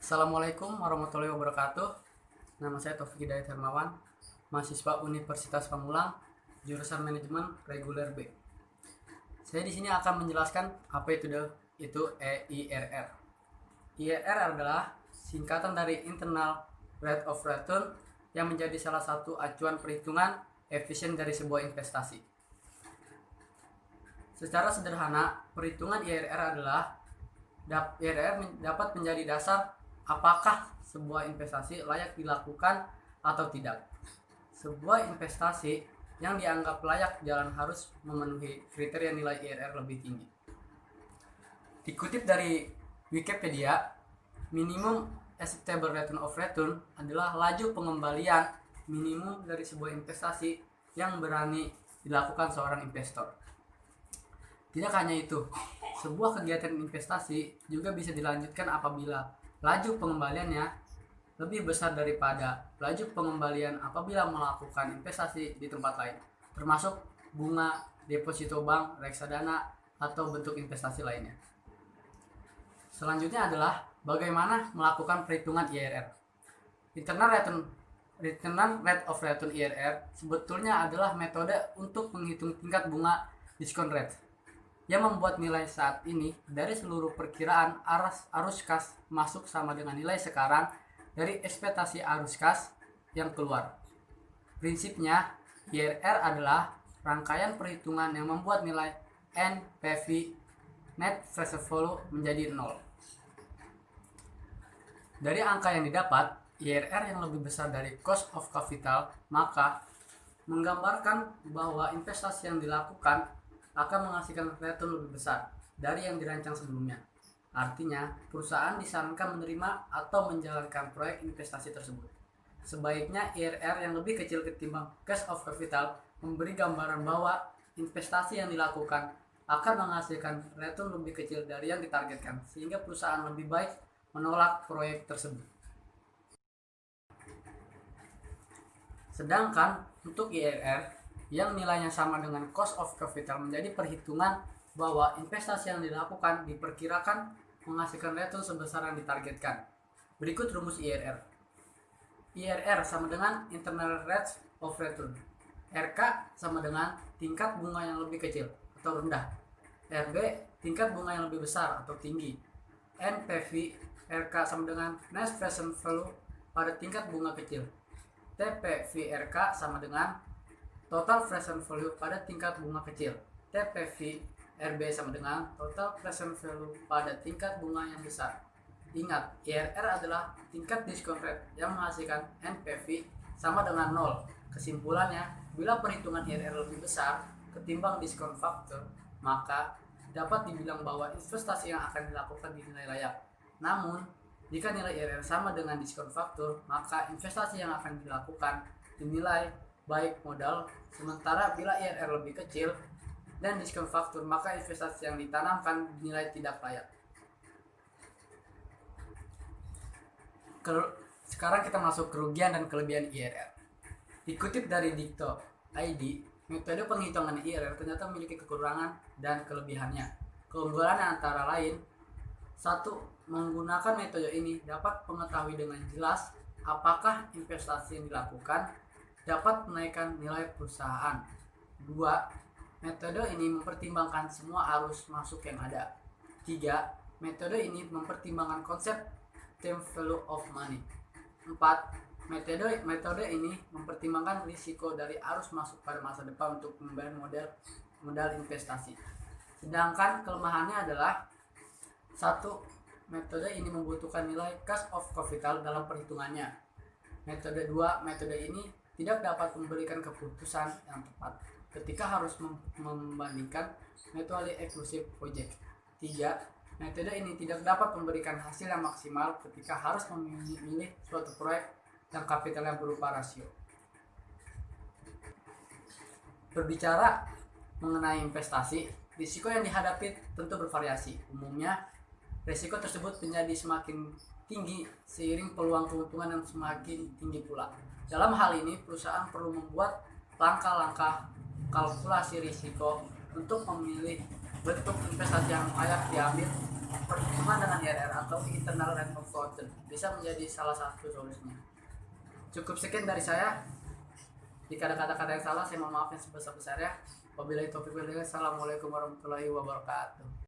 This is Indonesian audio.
Assalamualaikum warahmatullahi wabarakatuh. Nama saya Taufik Hidayat Hermawan, mahasiswa Universitas Pamulang, jurusan Manajemen Reguler B. Saya di sini akan menjelaskan apa itu EIRR. IRR adalah singkatan dari Internal Rate of Return yang menjadi salah satu acuan perhitungan efisien dari sebuah investasi. Secara sederhana, perhitungan IRR dapat menjadi dasar apakah sebuah investasi layak dilakukan atau tidak. Sebuah investasi yang dianggap layak jalan harus memenuhi kriteria nilai IRR lebih tinggi. Dikutip dari Wikipedia, minimum acceptable return of return adalah laju pengembalian minimum dari sebuah investasi yang berani dilakukan seorang investor. Tidak hanya itu, sebuah kegiatan investasi juga bisa dilanjutkan apabila laju pengembaliannya lebih besar daripada laju pengembalian apabila melakukan investasi di tempat lain, termasuk bunga, deposito bank, reksadana, atau bentuk investasi lainnya. Selanjutnya adalah bagaimana melakukan perhitungan IRR. Internal Rate of Return IRR sebetulnya adalah metode untuk menghitung tingkat bunga discount rate yang membuat nilai saat ini dari seluruh perkiraan arus kas masuk sama dengan nilai sekarang dari ekspektasi arus kas yang keluar. Prinsipnya, IRR adalah rangkaian perhitungan yang membuat nilai NPV Net Present Value menjadi 0. Dari angka yang didapat, IRR yang lebih besar dari cost of capital, maka menggambarkan bahwa investasi yang dilakukan akan menghasilkan return lebih besar dari yang dirancang sebelumnya. Artinya, perusahaan disarankan menerima atau menjalankan proyek investasi tersebut. Sebaiknya IRR yang lebih kecil ketimbang cost of capital memberi gambaran bahwa investasi yang dilakukan akan menghasilkan return lebih kecil dari yang ditargetkan, sehingga perusahaan lebih baik menolak proyek tersebut. Sedangkan untuk IRR yang nilainya sama dengan cost of capital menjadi perhitungan bahwa investasi yang dilakukan diperkirakan menghasilkan return sebesar yang ditargetkan. Berikut rumus IRR. IRR sama dengan Internal Rate of Return. RK sama dengan tingkat bunga yang lebih kecil atau rendah. RB tingkat bunga yang lebih besar atau tinggi. NPV RK sama dengan Net Present Value pada tingkat bunga kecil. TPV RK sama dengan Total Present Value pada tingkat bunga kecil. TPV RB sama dengan Total Present Value pada tingkat bunga yang besar. Ingat, IRR adalah tingkat discount rate yang menghasilkan NPV sama dengan 0. Kesimpulannya, bila perhitungan IRR lebih besar ketimbang discount factor, maka dapat dibilang bahwa investasi yang akan dilakukan dinilai layak. Namun, jika nilai IRR sama dengan discount factor, maka investasi yang akan dilakukan dinilai baik modal, sementara bila IRR lebih kecil dan discount faktur, maka investasi yang ditanamkan dinilai tidak layak. Sekarang kita masuk kerugian dan kelebihan IRR. Dikutip dari Dikto.id, metode penghitungan IRR ternyata memiliki kekurangan dan kelebihannya. Keunggulannya antara lain, 1. Menggunakan metode ini dapat mengetahui dengan jelas apakah investasi yang dilakukan dapat menaikkan nilai perusahaan. 2. Metode ini mempertimbangkan semua arus masuk yang ada. 3. Metode ini mempertimbangkan konsep time value of money. 4. Metode ini mempertimbangkan risiko dari arus masuk pada masa depan untuk membayar modal investasi. Sedangkan kelemahannya adalah 1. Metode ini membutuhkan nilai cost of capital dalam perhitungannya. Metode ini tidak dapat memberikan keputusan yang tepat ketika harus membandingkan mutually exclusive project. 3. Metode ini tidak dapat memberikan hasil yang maksimal ketika harus memilih suatu proyek yang kapitalnya berupa rasio. Berbicara mengenai investasi, risiko yang dihadapi tentu bervariasi. Umumnya, risiko tersebut menjadi semakin tinggi seiring peluang keuntungan yang semakin tinggi pula. Dalam hal ini, perusahaan perlu membuat langkah-langkah kalkulasi risiko untuk memilih bentuk investasi yang layak diambil perhitungan dengan IRR atau internal rate of return bisa menjadi salah satu solusinya. Cukup sekian dari saya. Jika ada kata-kata yang salah, saya mohon maaf yang sebesar-besarnya. Wabillahi taufiq wal hidayah. Assalamualaikum warahmatullahi wabarakatuh.